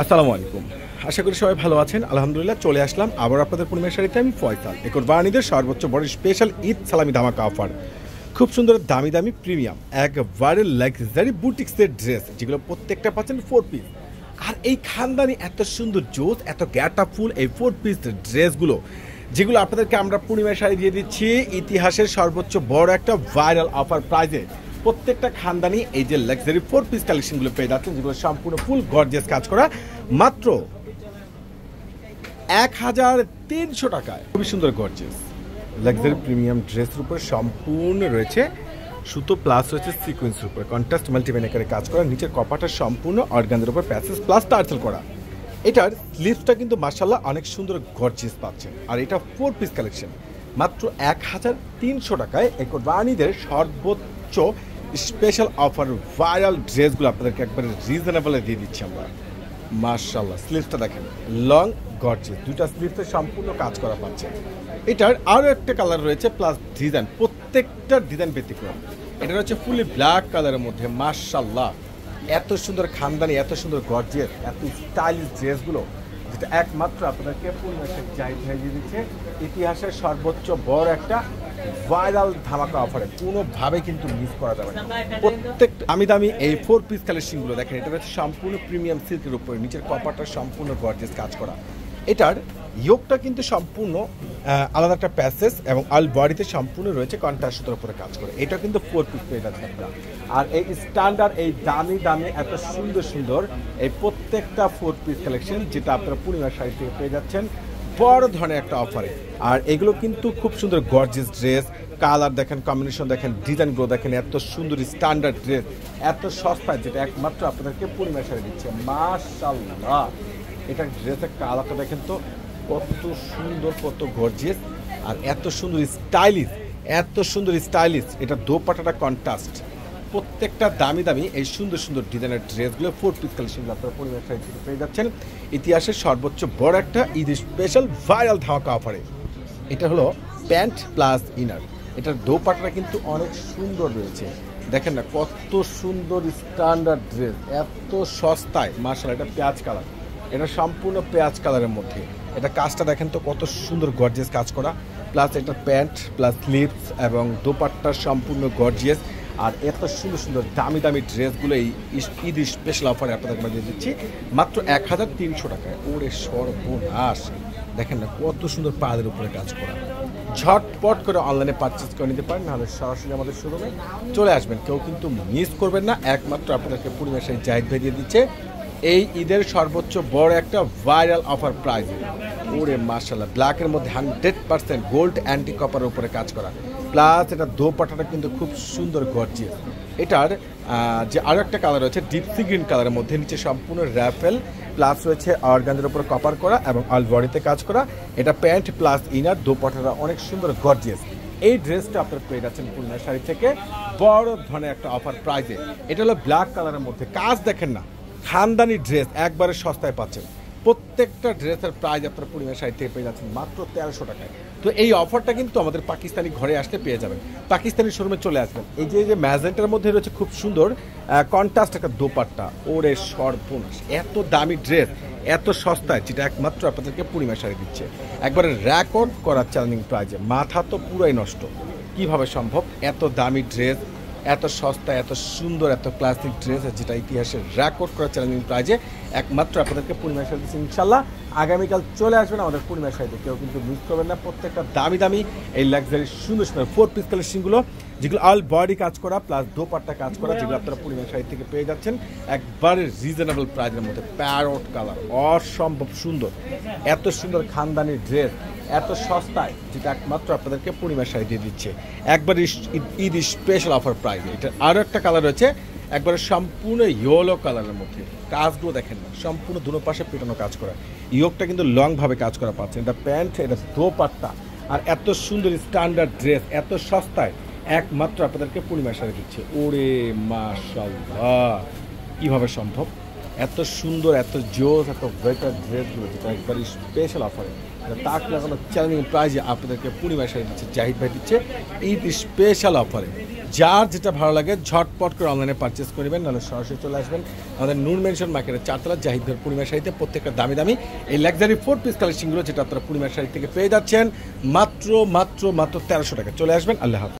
আসসালামু আলাইকুম। আশা করি সবাই ভালো আছেন। আলহামদুলিল্লাহ চলে আসলাম আবার আপনাদের পূর্ণিমার শাড়িতে। আমি ফয়সাল। কোরবানিদের সর্বোচ্চ বড় স্পেশাল ঈদ সালামি ধামাকা অফার। খুব সুন্দর দামি দামি প্রিমিয়াম একবারে লাক্সারি বুটিক্সের ড্রেস, যেগুলো প্রত্যেকটা পাচ্ছেন 4 পিস। আর এই খানদানি এত সুন্দর জোস, এত গ্যাটা ফুল এই 4 পিস ড্রেসগুলো, যেগুলো আপনাদেরকে আমরা পূর্ণিমার শাড়ি দিয়ে দিচ্ছি ইতিহাসের সর্বোচ্চ বড় একটা ভাইরাল অফার প্রাইজে। প্রত্যেকটা খানদানি এই যে লাক্সারি 4 পিস কালেকশনগুলো পেয়ে যাচ্ছেন, যেগুলো সম্পূর্ণ ফুল গর্জিয়াস কাজ করা, মাত্র 1300 টাকায়। খুবই সুন্দর গর্জিয়াস লাক্সারি প্রিমিয়াম ড্রেসের উপর সম্পূর্ণ রয়েছে সুতো, প্লাস রয়েছে সিকোয়েন্সের উপর কন্ট্রাস্ট মাল্টিভেনিকারে কাজ করা, নিচের কপারটা সম্পূর্ণ অর্গানদের উপর প্যাসেজ প্লাস টার্সেল করা। এটার স্লিভসটা কিন্তু মাশাআল্লাহ অনেক সুন্দর গর্জিয়াস পাচ্ছেন। আর এটা 4 পিস কালেকশন মাত্র 1300 টাকায়। এই কোরবানিদের সর্বোচ্চ স্পেশাল অফার ভাইরাল ড্রেসগুলো আপনাদেরকে একবারে রিজনেবলে দিয়ে দিচ্ছি আমরা। মাশাআল্লাহ স্লিভসটা দেখেন, লং গর্জিয়াস, দুইটা স্লিভসে সম্পূর্ণ কাজ করা পাচ্ছে। এটার আরও একটা কালার রয়েছে প্লাস ডিজাইন, প্রত্যেকটা ডিজাইন ব্যতিক্রম। এটা হচ্ছে ফুলি ব্ল্যাক কালারের মধ্যে। মাশাআল্লাহ এত সুন্দর খানদানি, এত সুন্দর গর্জিয়াস, এত স্টাইলিশ ড্রেসগুলো, যেটা একমাত্র আপনাদেরকে পূর্ণিমার জাহিদ ভাই দিয়ে দিচ্ছে ইতিহাসের সর্বোচ্চ বড় একটা ভাইরাল ধামাকা অফারে। কোনোভাবে কিন্তু মিস করা যাবে না। প্রত্যেকটা দামি দামি এই 4 পিস কালেকশনগুলো দেখেন, এটা হচ্ছে সম্পূর্ণ প্রিমিয়াম সিল্কের উপরে, নিচের কপারটা সম্পূর্ণ গর্জিয়াস কাজ করা। এটার ইয়োগটা কিন্তু সম্পূর্ণ আলাদা একটা প্যাসেজ এবং অল বডিতে সম্পূর্ণ রয়েছে কন্ট্রাস্ট সুতোর উপরে কাজ করে। এটা কিন্তু 4 পিস পেয়ে যাচ্ছে আপনারা। আর এই স্ট্যান্ডার্ড এই দামি দামি এত সুন্দর সুন্দর এই প্রত্যেকটা 4 পিস কালেকশন, যেটা আপনারা পূর্ণিমার শাড়ি থেকে পেয়ে যাচ্ছেন বড় ধরনের একটা অফারে। আর এগুলো কিন্তু খুব সুন্দর গর্জিয়াস ড্রেস, কালার দেখেন, কম্বিনেশন দেখেন, ডিজাইনগুলো দেখেন, এত সুন্দর স্ট্যান্ডার্ড ড্রেস এত সস্তায়, যেটা একমাত্র আপনাদেরকে পূর্ণিমার শাড়ি দিচ্ছে। মাশাআল্লাহ এটা ড্রেসের কালারটা দেখেন তো কত সুন্দর, কত গর্জিয়াস, আর এত সুন্দর স্টাইলিশ, এত সুন্দর স্টাইলিশ। এটা দোপাট্টাটা কন্ট্রাস্ট, প্রত্যেকটা দামি দামি এই সুন্দর সুন্দর ডিজাইনের ড্রেসগুলো 4 পিস কালেকশনগুলো আপনারা পরিবার সাইড থেকে পেয়ে যাচ্ছেন ইতিহাসের সর্বোচ্চ বড় একটা ঈদ স্পেশাল ভাইরাল ধামাকা অফারে। এটা হলো প্যান্ট প্লাস ইনার। এটার দোপাট্টাটা কিন্তু অনেক সুন্দর রয়েছে, দেখেন না কত সুন্দর স্ট্যান্ডার্ড ড্রেস, এত সস্তায়। মাশাআল্লাহ এটা পেঁয়াজ কালার, এটা সম্পূর্ণ পেঁয়াজ কালারের মধ্যে। এটা কাজটা দেখেন তো কত সুন্দর গর্জিয়াস কাজ করা, প্লাস এটা প্যান্ট প্লাস স্লিভস এবং দোপাট্টা সম্পূর্ণ গর্জিয়াস। আর এত সুন্দর সুন্দর দামি দামি ড্রেসগুলো এই ঈদ স্পেশাল অফারে আপনাদের দিয়ে দিচ্ছি মাত্র 1300 টাকায়। ওরে সর্বনাশ, দেখেন না কত সুন্দর পাড়ের উপরে কাজ করা। ঝটপট করে অনলাইনে পারচেজ করে নিতে পারেন, নাহলে সরাসরি আমাদের শোরুমে চলে আসবেন, কেউ কিন্তু মিস করবেন না। একমাত্র আপনাদেরকে পূর্ণিমার শাড়ি জাহিদ ভাই দিয়ে দিচ্ছে এই ঈদের সর্বোচ্চ বড় একটা ভাইরাল অফার প্রাইজ। ওরে মাশাআল্লাহ ব্ল্যাকের মধ্যে 100% গোল্ড অ্যান্টি কপারের উপরে কাজ করা, প্লাস এটা দোপাট্টাটা কিন্তু খুব সুন্দর গর্জিয়াস। এটার যে আরও একটা কালার রয়েছে ডিপসি গ্রিন কালারের মধ্যে, নিচে সম্পূর্ণ র্যাফেল প্লাস রয়েছে অর্গানদের উপরে কপার করা এবং অল বডিতে কাজ করা। এটা প্যান্ট প্লাস ইনার, দোপাট্টাটা অনেক সুন্দর গর্জিয়াস। এই ড্রেসটা আপনারা পেয়ে যাচ্ছেন পূর্ণিমার শাড়ি থেকে বড় ধরনের একটা অফার প্রাইজে। এটা হলো ব্ল্যাক কালারের মধ্যে, কাজ দেখেন না, খানদানি ড্রেস একবারে সস্তায় পাচ্ছেন। প্রত্যেকটা ড্রেসের প্রাইস আপনার পূর্ণিমার শাড়ি থেকে পেয়ে যাচ্ছেন মাত্র 1300 টাকায়। তো এই অফারটা কিন্তু আমাদের পাকিস্তানি ঘরে আসলে পেয়ে যাবেন, পাকিস্তানি শোরুমে চলে আসবেন। এই যে ম্যাজেন্টার মধ্যে রয়েছে খুব সুন্দর কন্ট্রাস্ট একটা দোপাট্টা, ওরে সর্বনাশ এত দামি ড্রেস এত সস্তায়, যেটা একমাত্র আপনাদেরকে পূর্ণিমার শাড়ি দিচ্ছে একবারে রেকর্ড করা চ্যালেঞ্জিং প্রাইজে। মাথা তো পুরাই নষ্ট, কিভাবে সম্ভব এত দামি ড্রেস এত সস্তা এত সুন্দর এত ক্লাসিক ড্রেস, যেটা ইতিহাসের রেকর্ড করা চ্যালেঞ্জিং প্রাইজে একমাত্র আপনাদেরকে পূর্ণিমার শাড়ি দিচ্ছি। ইনশাল্লাহ আগামীকাল চলে আসবেন আমাদের পূর্ণিমার শাড়িতে, কেউ কিন্তু মিস করবেন না। প্রত্যেকটা দামি দামি এই লাক্সারি সুন্দর সুন্দর 4 পিস কালেকশনগুলো, যেগুলো অল বডি কাজ করা প্লাস দোপাট্টা কাজ করা, যেগুলো আপনারা পূর্ণিমার শাড়ি থেকে পেয়ে যাচ্ছেন একবারে রিজনেবল প্রাইজের মধ্যে। প্যারট কালার অসম্ভব সুন্দর, এত সুন্দর খানদানি ড্রেস এত সস্তায়, যেটা একমাত্র আপনাদেরকে পূর্ণিমার শাড়ি দিয়ে দিচ্ছে একবার ঈদ স্পেশাল অফার প্রাইজে। এটা আরও একটা কালার রয়েছে একবারে সম্পূর্ণ ইয়েলো কালারের মধ্যে, কাজগুলো দেখেন না সম্পূর্ণ দুনো পাশে পেটানো কাজ করা, ইয়োগটা কিন্তু লংভাবে কাজ করা পাচ্ছেন। এটা প্যান্ট, এটা দোপাট্টা, আর এত সুন্দর স্ট্যান্ডার্ড ড্রেস এত সস্তায় একমাত্র আপনাদেরকে পূর্ণিমার শাড়ি দিচ্ছে। ওরে মাশাআল্লাহ কিভাবে সম্ভব এত সুন্দর এত জোস এত বেটার ড্রেসগুলো, যেটা একবার স্পেশাল অফারে তাক লাগানো চ্যালেঞ্জিং প্রাইজে আপনাদেরকে পূর্ণিমার শাড়ি দিচ্ছে জাহিদ ভাই দিচ্ছে ঈদ স্পেশাল অফারে। যার যেটা ভালো লাগে ঝটপট করে অনলাইনে পারচেস করবেন, নাহলে সরাসরি চলে আসবেন আমাদের নূর মেনশন মার্কেটের 4 তলা জাহিদ ভাইয়ের পূর্ণিমা শাড়িতে। প্রত্যেকটা দামি দামি এই লাক্সারি 4 পিস কালেকশনগুলো যেটা আপনারা পূর্ণিমা শাড়ি থেকে পেয়ে যাচ্ছেন মাত্র 1300 টাকা। চলে আসবেন। আল্লাহ হাফেজ।